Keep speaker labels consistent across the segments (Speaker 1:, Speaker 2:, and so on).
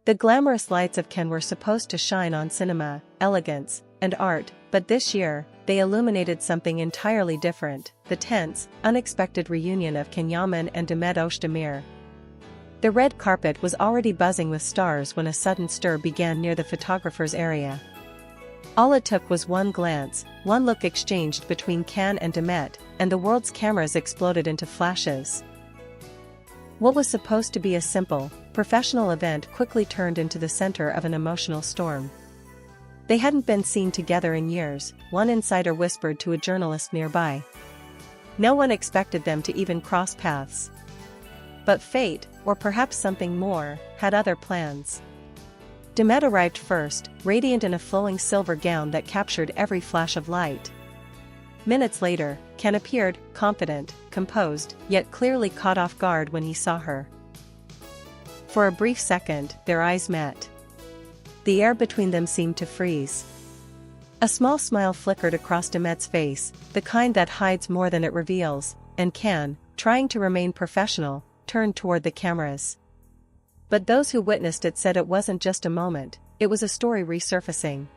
Speaker 1: The glamorous lights of Cannes were supposed to shine on cinema, elegance, and art, but this year, they illuminated something entirely different: the tense, unexpected reunion of Yaman and Demet Özdemir. The red carpet was already buzzing with stars when a sudden stir began near the photographers' area. All it took was one glance, one look exchanged between Cannes and Demet, and the world's cameras exploded into flashes. What was supposed to be a simple, professional event quickly turned into the center of an emotional storm. They hadn't been seen together in years, one insider whispered to a journalist nearby. No one expected them to even cross paths. But fate, or perhaps something more, had other plans. Demet arrived first, radiant in a flowing silver gown that captured every flash of light. Minutes later, Cannes appeared, confident, composed, yet clearly caught off guard when he saw her. For a brief second, their eyes met. The air between them seemed to freeze. A small smile flickered across Demet's face, the kind that hides more than it reveals, and Cannes, trying to remain professional, turned toward the cameras. But those who witnessed it said it wasn't just a moment, it was a story resurfacing.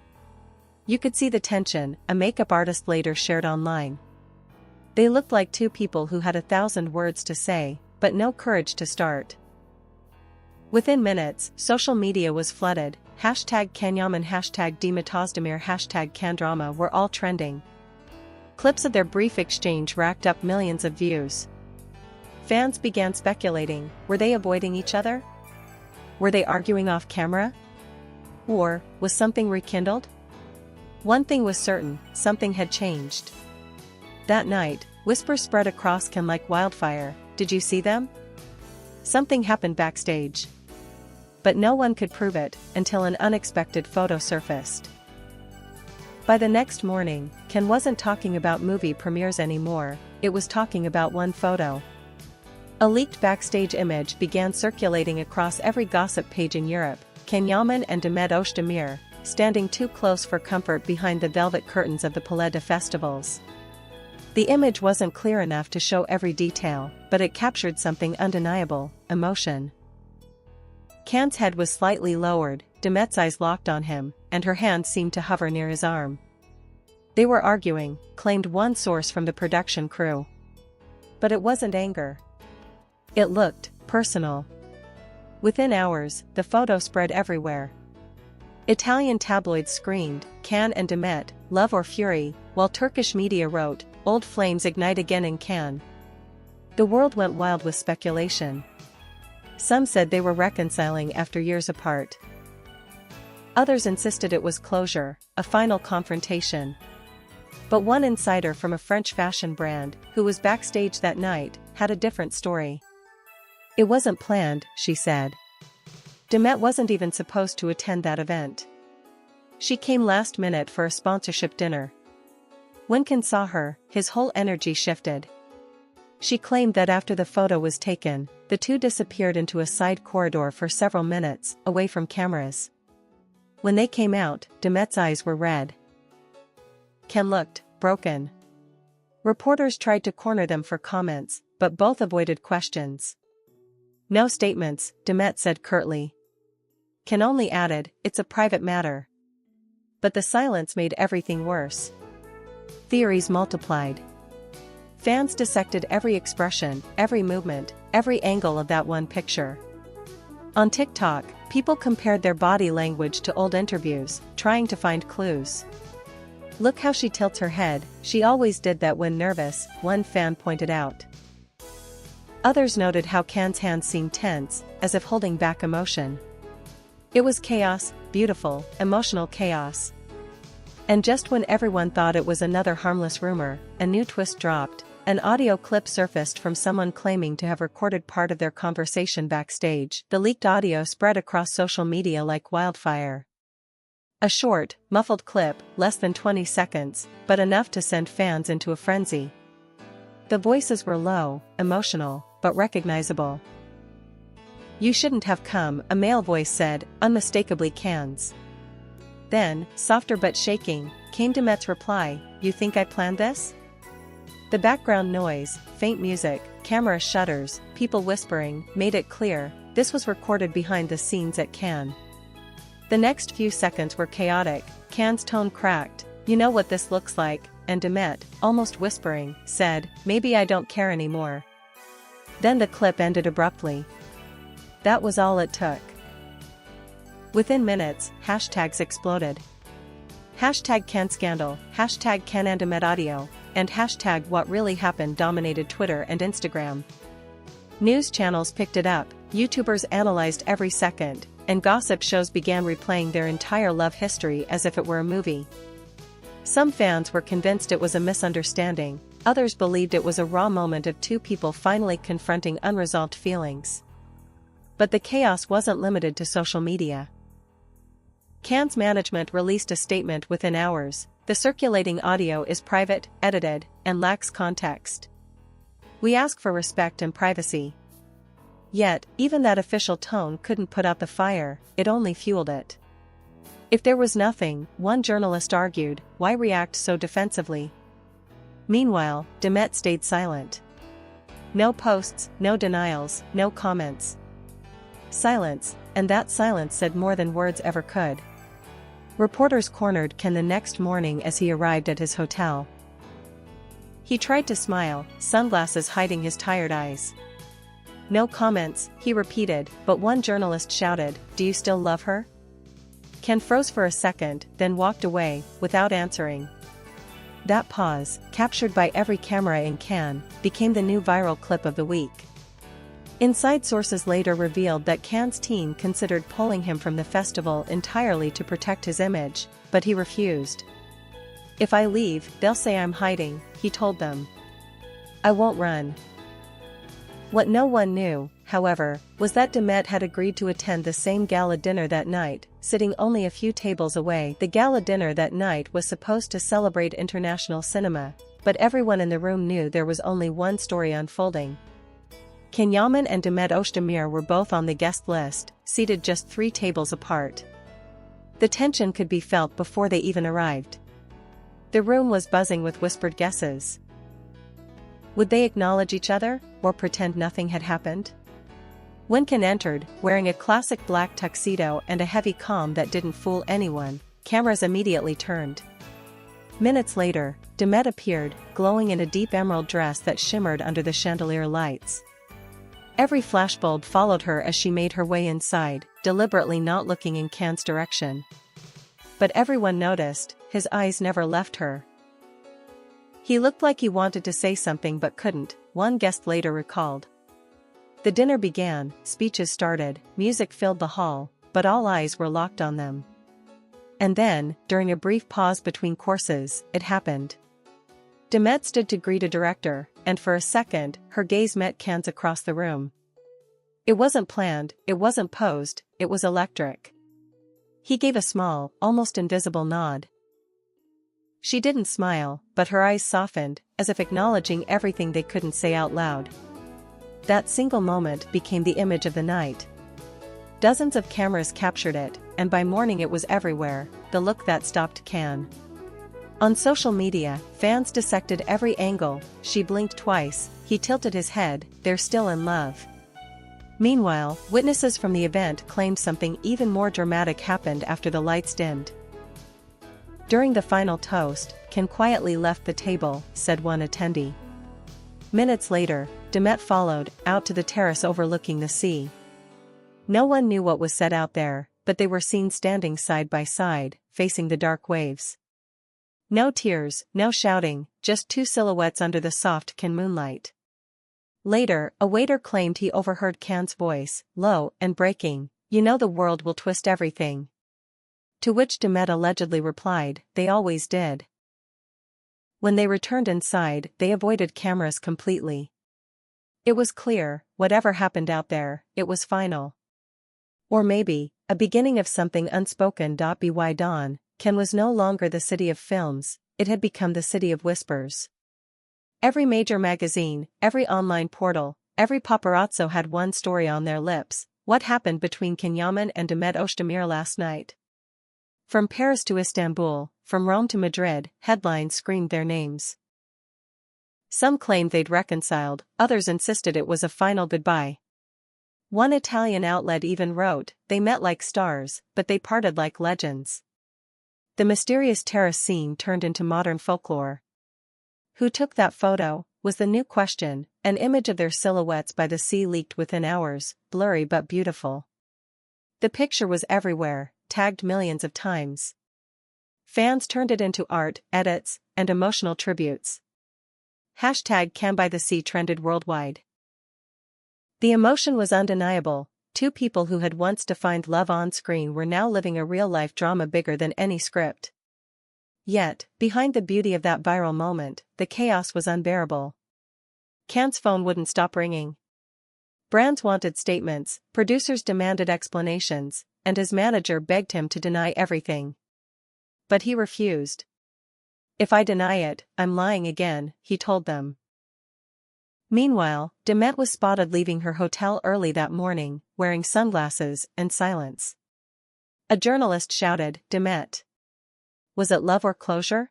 Speaker 1: You could see the tension, a makeup artist later shared online. They looked like two people who had 1,000 words to say, but no courage to start. Within minutes, social media was flooded. #Yaman, #Demet Özdemir, #Candrama were all trending. Clips of their brief exchange racked up millions of views. Fans began speculating: were they avoiding each other? Were they arguing off camera? Or was something rekindled? One thing was certain: something had changed. That night, whispers spread across Cannes like wildfire. Did you see them? Something happened backstage. But no one could prove it, until an unexpected photo surfaced. By the next morning, Cannes wasn't talking about movie premieres anymore, it was talking about one photo. A leaked backstage image began circulating across every gossip page in Europe: Yaman and Demet Özdemir, standing too close for comfort behind the velvet curtains of the Palais de Festivals. The image wasn't clear enough to show every detail, but it captured something undeniable: emotion. Cannes' head was slightly lowered, Demet's eyes locked on him, and her hand seemed to hover near his arm. They were arguing, claimed one source from the production crew. But it wasn't anger. It looked personal. Within hours, the photo spread everywhere. Italian tabloids screamed, "Cannes and Demet, love or fury," while Turkish media wrote, "Old flames ignite again in Cannes." The world went wild with speculation. Some said they were reconciling after years apart. Others insisted it was closure, a final confrontation. But one insider from a French fashion brand, who was backstage that night, had a different story. "It wasn't planned," she said. Demet wasn't even supposed to attend that event. She came last minute for a sponsorship dinner. When Cannes saw her, his whole energy shifted. She claimed that after the photo was taken, the two disappeared into a side corridor for several minutes, away from cameras. When they came out, Demet's eyes were red. Cannes looked broken. Reporters tried to corner them for comments, but both avoided questions. "No statements," Demet said curtly. Cannes only added, "It's a private matter." But the silence made everything worse. Theories multiplied. Fans dissected every expression, every movement, every angle of that one picture. On TikTok, people compared their body language to old interviews, trying to find clues. "Look how she tilts her head, she always did that when nervous," one fan pointed out. Others noted how Cannes' hands seemed tense, as if holding back emotion. It was chaos, beautiful, emotional chaos. And just when everyone thought it was another harmless rumor, a new twist dropped. An audio clip surfaced from someone claiming to have recorded part of their conversation backstage. The leaked audio spread across social media like wildfire. A short, muffled clip, less than 20 seconds, but enough to send fans into a frenzy. The voices were low, emotional, but recognizable. "You shouldn't have come," a male voice said, unmistakably Cannes'. Then, softer but shaking, came Demet's reply, "You think I planned this?" The background noise, faint music, camera shutters, people whispering, made it clear, This was recorded behind the scenes at Cannes. The next few seconds were chaotic. Cannes' tone cracked. "You know what this looks like," and Demet, almost whispering, said, "Maybe I don't care anymore." Then the clip ended abruptly. That was all it took. Within minutes, hashtags exploded. Hashtag Cannes Scandal, hashtag Cannes and Demet Audio, and hashtag What Really Happened dominated Twitter and Instagram. News channels picked it up, YouTubers analyzed every second, and gossip shows began replaying their entire love history as if it were a movie. Some fans were convinced it was a misunderstanding, others believed it was a raw moment of two people finally confronting unresolved feelings. But the chaos wasn't limited to social media. Cannes management released a statement within hours. "The circulating audio is private, edited, and lacks context. We ask for respect and privacy." Yet, even that official tone couldn't put out the fire, it only fueled it. If there was nothing, one journalist argued, why react so defensively? Meanwhile, Demet stayed silent. No posts, no denials, no comments. Silence, and that silence said more than words ever could. Reporters cornered Ken the next morning as he arrived at his hotel. He tried to smile, sunglasses hiding his tired eyes. "No comments," he repeated, but one journalist shouted, "Do you still love her?" Ken froze for a second, then walked away, without answering. That pause, captured by every camera in Cannes, became the new viral clip of the week. Inside sources later revealed that Cannes' team considered pulling him from the festival entirely to protect his image, but he refused. "If I leave, they'll say I'm hiding," he told them. "I won't run." What no one knew, however, was that Demet had agreed to attend the same gala dinner that night, sitting only a few tables away. The gala dinner that night was supposed to celebrate international cinema, but everyone in the room knew there was only one story unfolding. Yaman and Demet Özdemir were both on the guest list, seated just 3 tables apart. The tension could be felt before they even arrived. The room was buzzing with whispered guesses. Would they acknowledge each other, or pretend nothing had happened? When Ken entered, wearing a classic black tuxedo and a heavy calm that didn't fool anyone, cameras immediately turned. Minutes later, Demet appeared, glowing in a deep emerald dress that shimmered under the chandelier lights. Every flashbulb followed her as she made her way inside, deliberately not looking in Cannes' direction. But everyone noticed, his eyes never left her. "He looked like he wanted to say something but couldn't," one guest later recalled. The dinner began, speeches started, music filled the hall, but all eyes were locked on them. And then, during a brief pause between courses, it happened. Demet stood to greet a director, and for a second, her gaze met Cannes' across the room. It wasn't planned, it wasn't posed, it was electric. He gave a small, almost invisible nod. She didn't smile, but her eyes softened, as if acknowledging everything they couldn't say out loud. That single moment became the image of the night. Dozens of cameras captured it, and by morning it was everywhere, the look that stopped Cannes. On social media, fans dissected every angle. She blinked twice, he tilted his head, they're still in love. Meanwhile, witnesses from the event claimed something even more dramatic happened after the lights dimmed. During the final toast, Ken quietly left the table, said one attendee. Minutes later, Demet followed, out to the terrace overlooking the sea. No one knew what was said out there, but they were seen standing side by side, facing the dark waves. No tears, no shouting, just 2 silhouettes under the soft Cannes moonlight. Later, a waiter claimed he overheard Cannes' voice, low and breaking, "You know the world will twist everything." To which Demet allegedly replied, "They always did." When they returned inside, they avoided cameras completely. It was clear, whatever happened out there, it was final. Or maybe, a beginning of something unspoken. By dawn, Cannes was no longer the city of films, it had become the city of whispers. Every major magazine, every online portal, every paparazzo had one story on their lips: what happened between Yaman and Demet Özdemir last night. From Paris to Istanbul, from Rome to Madrid, headlines screamed their names. Some claimed they'd reconciled, others insisted it was a final goodbye. One Italian outlet even wrote, "They met like stars, but they parted like legends." The mysterious terrace scene turned into modern folklore. Who took that photo, was the new question. An image of their silhouettes by the sea leaked within hours, blurry but beautiful. The picture was everywhere, tagged millions of times. Fans turned it into art, edits, and emotional tributes. #CanByTheSea trended worldwide. The emotion was undeniable. Two people who had once defined love on screen were now living a real-life drama bigger than any script. Yet, behind the beauty of that viral moment, the chaos was unbearable. Can's phone wouldn't stop ringing. Brands wanted statements, producers demanded explanations, and his manager begged him to deny everything. But he refused. "If I deny it, I'm lying again," he told them. Meanwhile, Demet was spotted leaving her hotel early that morning, wearing sunglasses, in silence. A journalist shouted, "Demet! Was it love or closure?"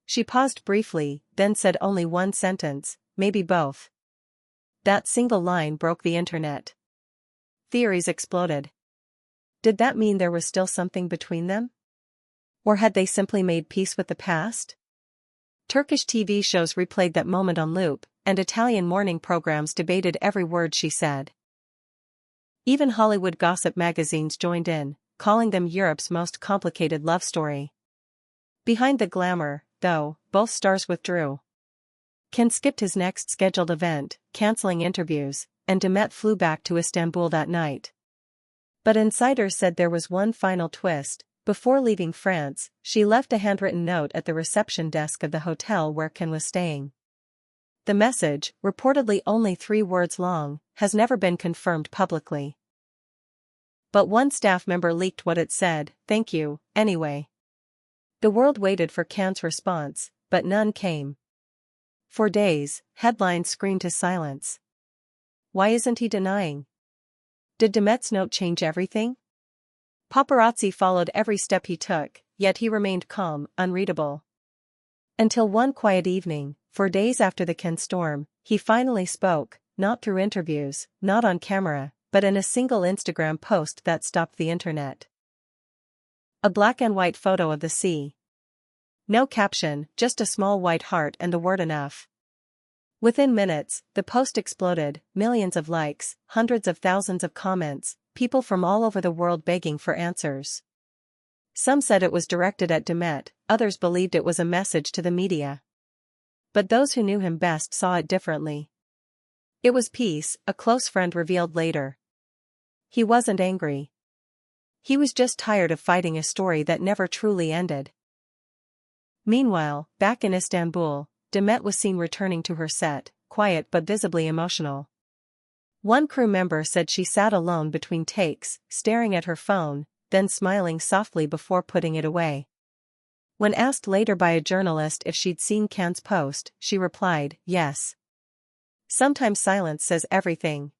Speaker 1: She paused briefly, then said only one sentence, "Maybe both." That single line broke the internet. Theories exploded. Did that mean there was still something between them? Or had they simply made peace with the past? Turkish TV shows replayed that moment on loop, and Italian morning programs debated every word she said. Even Hollywood gossip magazines joined in, calling them Europe's most complicated love story. Behind the glamour, though, both stars withdrew. Can skipped his next scheduled event, canceling interviews, and Demet flew back to Istanbul that night. But insiders said there was one final twist. Before leaving France, she left a handwritten note at the reception desk of the hotel where Can was staying. The message, reportedly only 3 words long, has never been confirmed publicly. But one staff member leaked what it said: "Thank you, anyway." The world waited for Can's response, but none came. For days, headlines screamed his silence. Why isn't he denying? Did Demet's note change everything? Paparazzi followed every step he took, yet he remained calm, unreadable. Until one quiet evening, 4 days after the Can storm, he finally spoke, not through interviews, not on camera, but in a single Instagram post that stopped the internet. A black and white photo of the sea. No caption, just a small white heart and the word "enough." Within minutes, the post exploded, millions of likes, hundreds of thousands of comments, people from all over the world begging for answers. Some said it was directed at Demet, others believed it was a message to the media. But those who knew him best saw it differently. It was peace, a close friend revealed later. He wasn't angry. He was just tired of fighting a story that never truly ended. Meanwhile, back in Istanbul, Demet was seen returning to her set, quiet but visibly emotional. One crew member said she sat alone between takes, staring at her phone, then smiling softly before putting it away. When asked later by a journalist if she'd seen Can's post, she replied, "Yes. Sometimes silence says everything."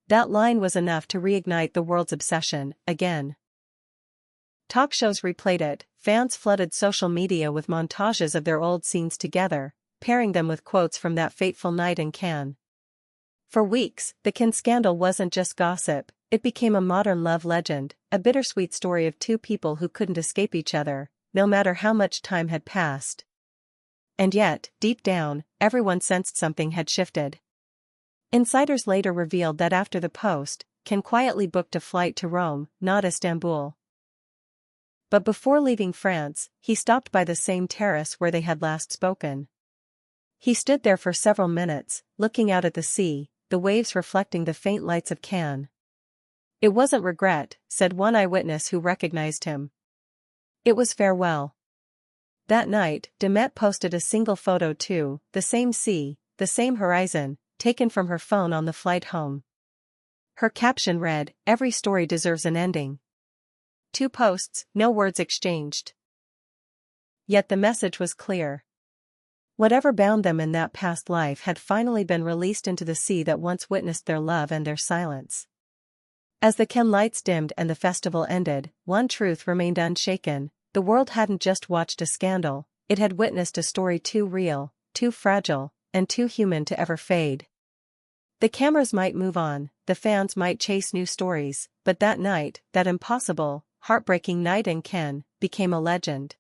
Speaker 1: That line was enough to reignite the world's obsession, again. Talk shows replayed it, fans flooded social media with montages of their old scenes together, pairing them with quotes from that fateful night in Cannes. For weeks, the Can scandal wasn't just gossip, it became a modern love legend, a bittersweet story of two people who couldn't escape each other, no matter how much time had passed. And yet, deep down, everyone sensed something had shifted. Insiders later revealed that after the post, Can quietly booked a flight to Rome, not Istanbul. But before leaving France, he stopped by the same terrace where they had last spoken. He stood there for several minutes, looking out at the sea, the waves reflecting the faint lights of Cannes. "It wasn't regret," said one eyewitness who recognized him. "It was farewell." That night, Demet posted a single photo too, the same sea, the same horizon, taken from her phone on the flight home. Her caption read, "Every story deserves an ending." 2 posts, no words exchanged. Yet the message was clear. Whatever bound them in that past life had finally been released into the sea that once witnessed their love and their silence. As the Can lights dimmed and the festival ended, one truth remained unshaken: the world hadn't just watched a scandal, it had witnessed a story too real, too fragile, and too human to ever fade. The cameras might move on, the fans might chase new stories, but that night, that impossible, heartbreaking night in Cannes, became a legend.